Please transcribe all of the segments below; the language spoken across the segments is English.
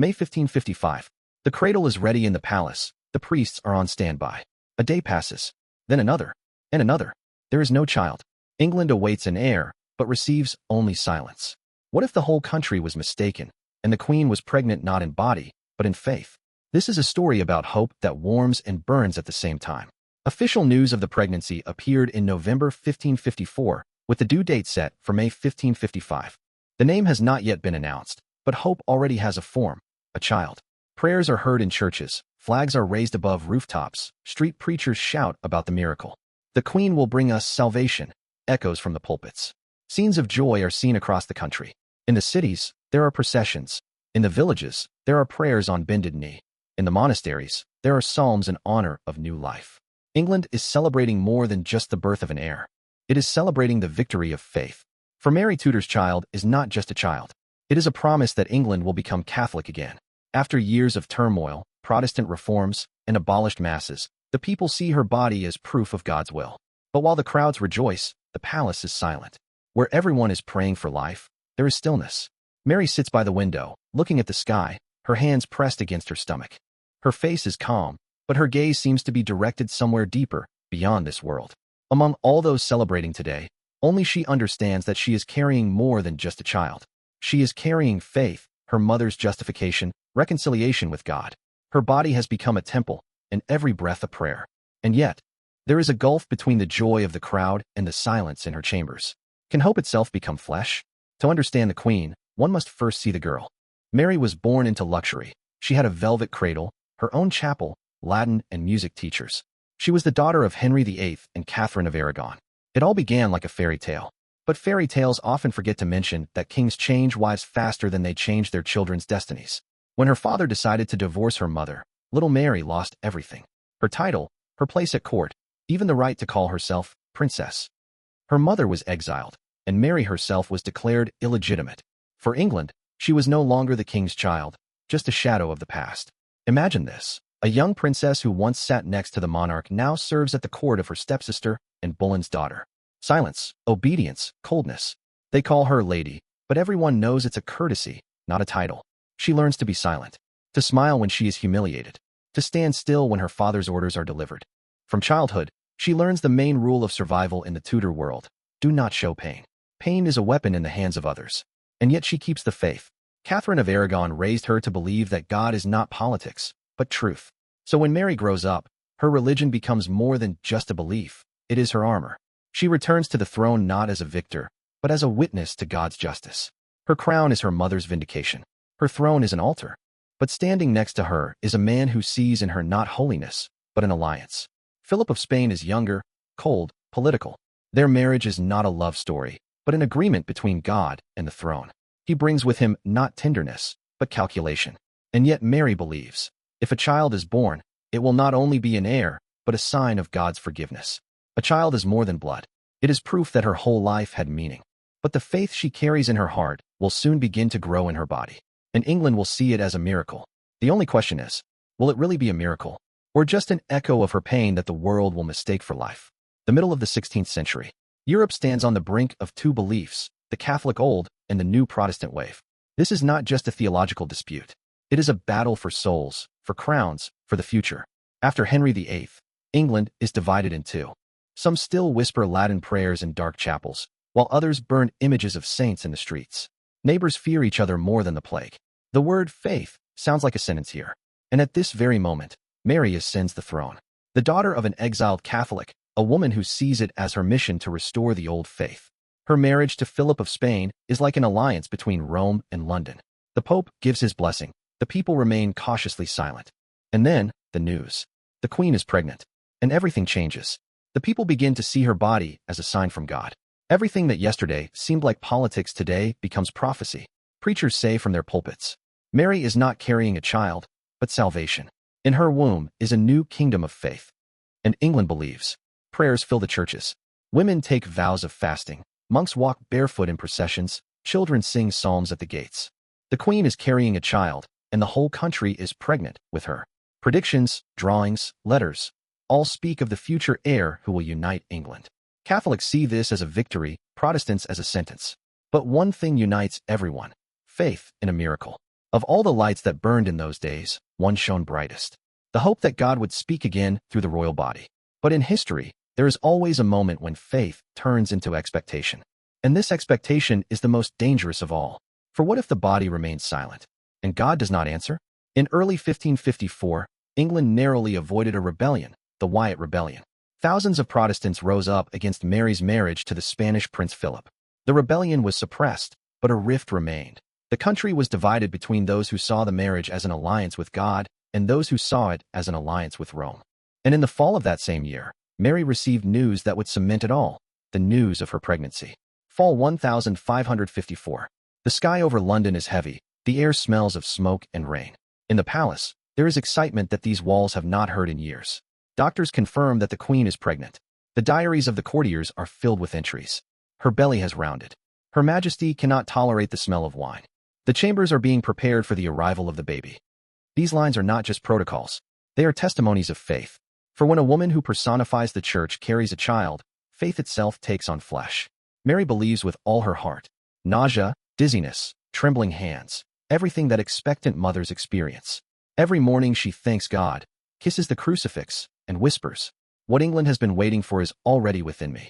May 1555. The cradle is ready in the palace. The priests are on standby. A day passes. Then another. And another. There is no child. England awaits an heir, but receives only silence. What if the whole country was mistaken, and the queen was pregnant not in body, but in faith? This is a story about hope that warms and burns at the same time. Official news of the pregnancy appeared in November 1554, with the due date set for May 1555. The name has not yet been announced, but hope already has a form: a child. Prayers are heard in churches, flags are raised above rooftops, street preachers shout about the miracle. The Queen will bring us salvation, echoes from the pulpits. Scenes of joy are seen across the country. In the cities, there are processions. In the villages, there are prayers on bended knee. In the monasteries, there are psalms in honor of new life. England is celebrating more than just the birth of an heir. It is celebrating the victory of faith. For Mary Tudor's child is not just a child. It is a promise that England will become Catholic again. After years of turmoil, Protestant reforms, and abolished masses, the people see her body as proof of God's will. But while the crowds rejoice, the palace is silent. Where everyone is praying for life, there is stillness. Mary sits by the window, looking at the sky, her hands pressed against her stomach. Her face is calm, but her gaze seems to be directed somewhere deeper, beyond this world. Among all those celebrating today, only she understands that she is carrying more than just a child. She is carrying faith, her mother's justification, reconciliation with God. Her body has become a temple, and every breath a prayer. And yet, there is a gulf between the joy of the crowd and the silence in her chambers. Can hope itself become flesh? To understand the Queen, one must first see the girl. Mary was born into luxury. She had a velvet cradle, her own chapel, Latin and music teachers. She was the daughter of Henry VIII and Catherine of Aragon. It all began like a fairy tale. But fairy tales often forget to mention that kings change wives faster than they change their children's destinies. When her father decided to divorce her mother, little Mary lost everything. Her title, her place at court, even the right to call herself princess. Her mother was exiled, and Mary herself was declared illegitimate. For England, she was no longer the king's child, just a shadow of the past. Imagine this. A young princess who once sat next to the monarch now serves at the court of her stepsister and Boleyn's daughter. Silence, obedience, coldness. They call her lady, but everyone knows it's a courtesy, not a title. She learns to be silent, to smile when she is humiliated, to stand still when her father's orders are delivered. From childhood, she learns the main rule of survival in the Tudor world: do not show pain. Pain is a weapon in the hands of others. And yet she keeps the faith. Catherine of Aragon raised her to believe that God is not politics, but truth. So when Mary grows up, her religion becomes more than just a belief. It is her armor. She returns to the throne not as a victor, but as a witness to God's justice. Her crown is her mother's vindication. Her throne is an altar. But standing next to her is a man who sees in her not holiness, but an alliance. Philip of Spain is younger, cold, political. Their marriage is not a love story, but an agreement between God and the throne. He brings with him not tenderness, but calculation. And yet Mary believes, if a child is born, it will not only be an heir, but a sign of God's forgiveness. A child is more than blood. It is proof that her whole life had meaning. But the faith she carries in her heart will soon begin to grow in her body. And England will see it as a miracle. The only question is, will it really be a miracle? Or just an echo of her pain that the world will mistake for life? The middle of the 16th century. Europe stands on the brink of two beliefs, the Catholic old and the new Protestant wave. This is not just a theological dispute. It is a battle for souls, for crowns, for the future. After Henry VIII, England is divided in two. Some still whisper Latin prayers in dark chapels, while others burn images of saints in the streets. Neighbors fear each other more than the plague. The word faith sounds like a sentence here. And at this very moment, Mary ascends the throne. The daughter of an exiled Catholic, a woman who sees it as her mission to restore the old faith. Her marriage to Philip of Spain is like an alliance between Rome and London. The Pope gives his blessing. The people remain cautiously silent. And then, the news. The Queen is pregnant. And everything changes. The people begin to see her body as a sign from God. Everything that yesterday seemed like politics today becomes prophecy. Preachers say from their pulpits, Mary is not carrying a child, but salvation. In her womb is a new kingdom of faith. And England believes. Prayers fill the churches. Women take vows of fasting. Monks walk barefoot in processions. Children sing psalms at the gates. The Queen is carrying a child, and the whole country is pregnant with her. Predictions, drawings, letters, all speak of the future heir who will unite England. Catholics see this as a victory, Protestants as a sentence. But one thing unites everyone: faith in a miracle. Of all the lights that burned in those days, one shone brightest. The hope that God would speak again through the royal body. But in history, there is always a moment when faith turns into expectation. And this expectation is the most dangerous of all. For what if the body remains silent, and God does not answer? In early 1554, England narrowly avoided a rebellion, the Wyatt Rebellion. Thousands of Protestants rose up against Mary's marriage to the Spanish Prince Philip. The rebellion was suppressed, but a rift remained. The country was divided between those who saw the marriage as an alliance with God and those who saw it as an alliance with Rome. And in the fall of that same year, Mary received news that would cement it all, the news of her pregnancy. Fall 1554. The sky over London is heavy, the air smells of smoke and rain. In the palace, there is excitement that these walls have not heard in years. Doctors confirm that the queen is pregnant. The diaries of the courtiers are filled with entries. Her belly has rounded. Her Majesty cannot tolerate the smell of wine. The chambers are being prepared for the arrival of the baby. These lines are not just protocols. They are testimonies of faith. For when a woman who personifies the church carries a child, faith itself takes on flesh. Mary believes with all her heart. Nausea, dizziness, trembling hands, everything that expectant mothers experience. Every morning she thanks God, kisses the crucifix, and whispers, "What England has been waiting for is already within me."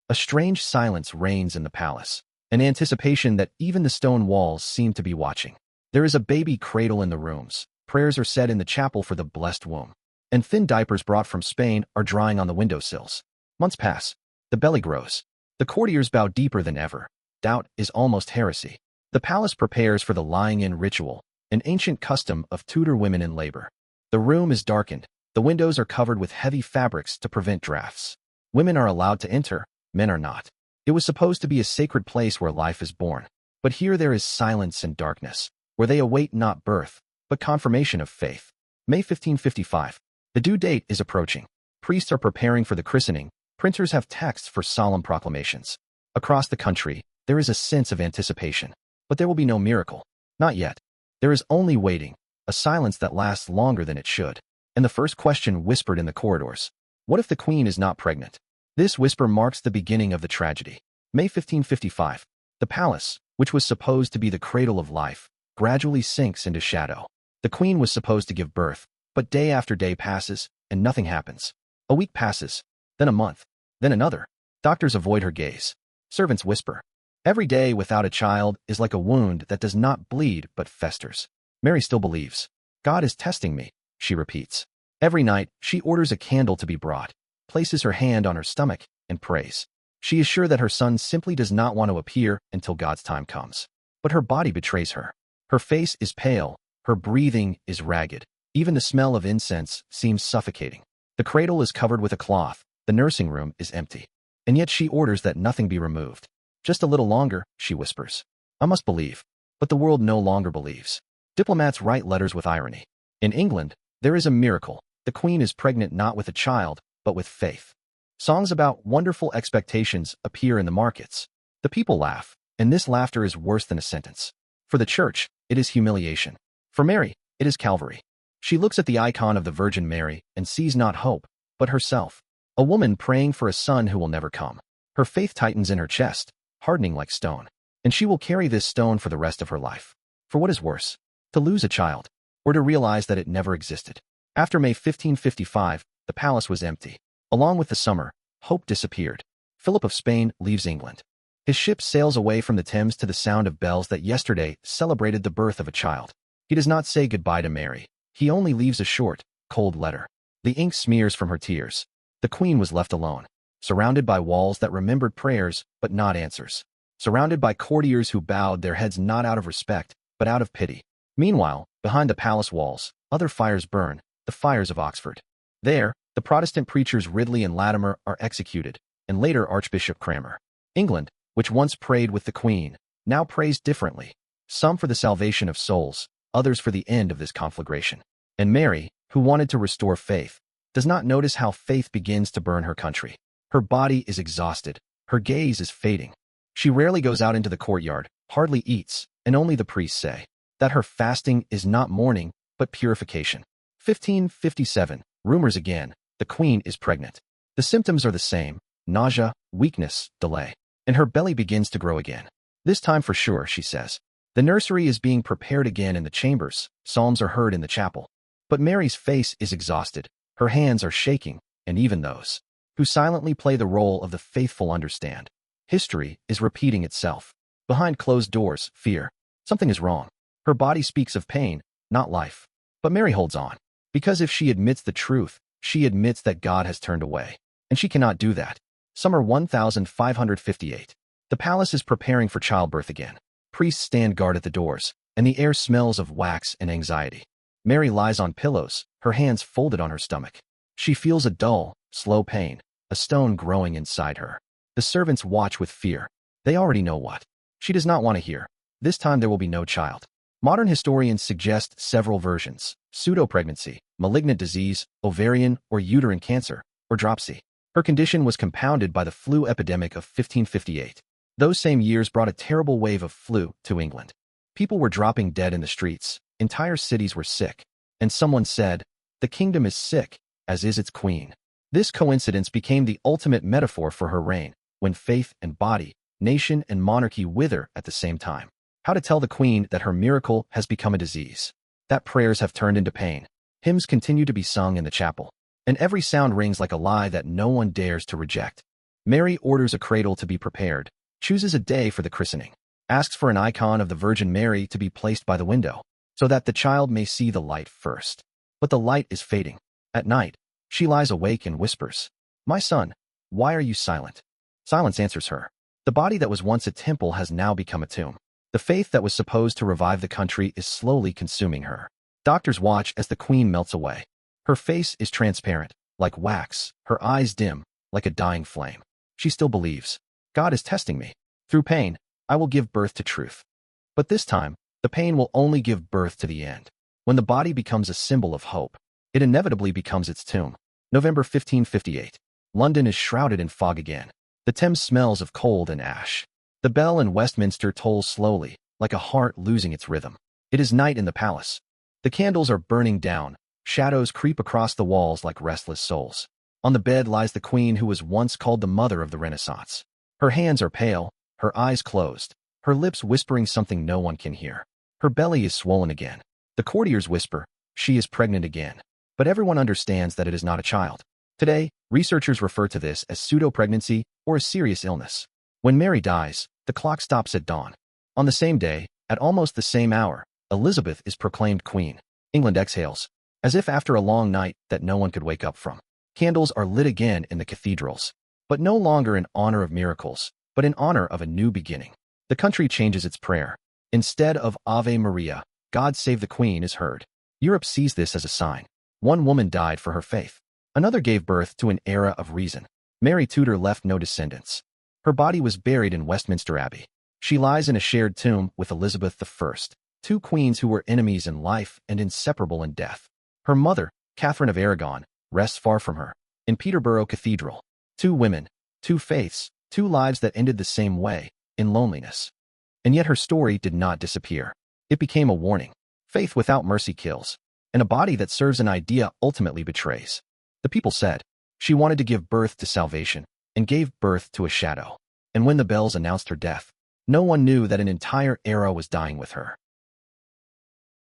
A strange silence reigns in the palace, an anticipation that even the stone walls seem to be watching. There is a baby cradle in the rooms, prayers are said in the chapel for the blessed womb, and thin diapers brought from Spain are drying on the windowsills. Months pass, the belly grows. The courtiers bow deeper than ever. Doubt is almost heresy. The palace prepares for the lying-in ritual, an ancient custom of Tudor women in labor. The room is darkened. The windows are covered with heavy fabrics to prevent drafts. Women are allowed to enter, men are not. It was supposed to be a sacred place where life is born. But here there is silence and darkness, where they await not birth, but confirmation of faith. May 1555. The due date is approaching. Priests are preparing for the christening. Printers have texts for solemn proclamations. Across the country, there is a sense of anticipation. But there will be no miracle. Not yet. There is only waiting, a silence that lasts longer than it should. And the first question whispered in the corridors. What if the queen is not pregnant? This whisper marks the beginning of the tragedy. May 1555. The palace, which was supposed to be the cradle of life, gradually sinks into shadow. The queen was supposed to give birth, but day after day passes, and nothing happens. A week passes, then a month, then another. Doctors avoid her gaze. Servants whisper. Every day without a child is like a wound that does not bleed but festers. Mary still believes. God is testing me, she repeats. Every night, she orders a candle to be brought, places her hand on her stomach, and prays. She is sure that her son simply does not want to appear until God's time comes. But her body betrays her. Her face is pale, her breathing is ragged. Even the smell of incense seems suffocating. The cradle is covered with a cloth, the nursing room is empty. And yet she orders that nothing be removed. Just a little longer, she whispers. I must believe. But the world no longer believes. Diplomats write letters with irony. In England, there is a miracle. The queen is pregnant not with a child, but with faith. Songs about wonderful expectations appear in the markets. The people laugh, and this laughter is worse than a sentence. For the church, it is humiliation. For Mary, it is Calvary. She looks at the icon of the Virgin Mary and sees not hope, but herself. A woman praying for a son who will never come. Her faith tightens in her chest, hardening like stone. And she will carry this stone for the rest of her life. For what is worse? To lose a child, or to realize that it never existed. After May 1555, the palace was empty. Along with the summer, hope disappeared. Philip of Spain leaves England. His ship sails away from the Thames to the sound of bells that yesterday celebrated the birth of a child. He does not say goodbye to Mary. He only leaves a short, cold letter. The ink smears from her tears. The queen was left alone, surrounded by walls that remembered prayers but not answers. Surrounded by courtiers who bowed their heads not out of respect, but out of pity. Meanwhile, behind the palace walls, other fires burn, the fires of Oxford. There, the Protestant preachers Ridley and Latimer are executed, and later Archbishop Cranmer. England, which once prayed with the Queen, now prays differently. Some for the salvation of souls, others for the end of this conflagration. And Mary, who wanted to restore faith, does not notice how faith begins to burn her country. Her body is exhausted, her gaze is fading. She rarely goes out into the courtyard, hardly eats, and only the priests say that her fasting is not mourning, but purification. 1557, rumors again, the queen is pregnant. The symptoms are the same, nausea, weakness, delay. And her belly begins to grow again. This time for sure, she says. The nursery is being prepared again in the chambers, psalms are heard in the chapel. But Mary's face is exhausted, her hands are shaking, and even those who silently play the role of the faithful understand. History is repeating itself. Behind closed doors, fear. Something is wrong. Her body speaks of pain, not life. But Mary holds on. Because if she admits the truth, she admits that God has turned away. And she cannot do that. Summer 1558. The palace is preparing for childbirth again. Priests stand guard at the doors, and the air smells of wax and anxiety. Mary lies on pillows, her hands folded on her stomach. She feels a dull, slow pain, a stone growing inside her. The servants watch with fear. They already know what she does not want to hear. This time there will be no child. Modern historians suggest several versions: pseudo-pregnancy, malignant disease, ovarian or uterine cancer, or dropsy. Her condition was compounded by the flu epidemic of 1558. Those same years brought a terrible wave of flu to England. People were dropping dead in the streets, entire cities were sick, and someone said, "The kingdom is sick, as is its queen." This coincidence became the ultimate metaphor for her reign, when faith and body, nation and monarchy wither at the same time. How to tell the queen that her miracle has become a disease, that prayers have turned into pain. Hymns continue to be sung in the chapel, and every sound rings like a lie that no one dares to reject. Mary orders a cradle to be prepared, chooses a day for the christening, asks for an icon of the Virgin Mary to be placed by the window, so that the child may see the light first. But the light is fading. At night, she lies awake and whispers, "My son, why are you silent?" Silence answers her. The body that was once a temple has now become a tomb. The faith that was supposed to revive the country is slowly consuming her. Doctors watch as the queen melts away. Her face is transparent, like wax, her eyes dim, like a dying flame. She still believes, "God is testing me. Through pain, I will give birth to truth." But this time, the pain will only give birth to the end. When the body becomes a symbol of hope, it inevitably becomes its tomb. November 1558. London is shrouded in fog again. The Thames smells of cold and ash. The bell in Westminster tolls slowly, like a heart losing its rhythm. It is night in the palace. The candles are burning down. Shadows creep across the walls like restless souls. On the bed lies the queen who was once called the mother of the Renaissance. Her hands are pale, her eyes closed, her lips whispering something no one can hear. Her belly is swollen again. The courtiers whisper, "She is pregnant again." But everyone understands that it is not a child. Today, researchers refer to this as pseudo-pregnancy or a serious illness. When Mary dies, the clock stops at dawn. On the same day, at almost the same hour, Elizabeth is proclaimed queen. England exhales, as if after a long night that no one could wake up from. Candles are lit again in the cathedrals, but no longer in honor of miracles, but in honor of a new beginning. The country changes its prayer. Instead of Ave Maria, God save the Queen is heard. Europe sees this as a sign. One woman died for her faith. Another gave birth to an era of reason. Mary Tudor left no descendants. Her body was buried in Westminster Abbey. She lies in a shared tomb with Elizabeth I, two queens who were enemies in life and inseparable in death. Her mother, Catherine of Aragon, rests far from her, in Peterborough Cathedral. Two women, two faiths, two lives that ended the same way, in loneliness. And yet her story did not disappear. It became a warning. Faith without mercy kills, and a body that serves an idea ultimately betrays. The people said, "She wanted to give birth to salvation, and gave birth to a shadow." And when the bells announced her death, no one knew that an entire era was dying with her.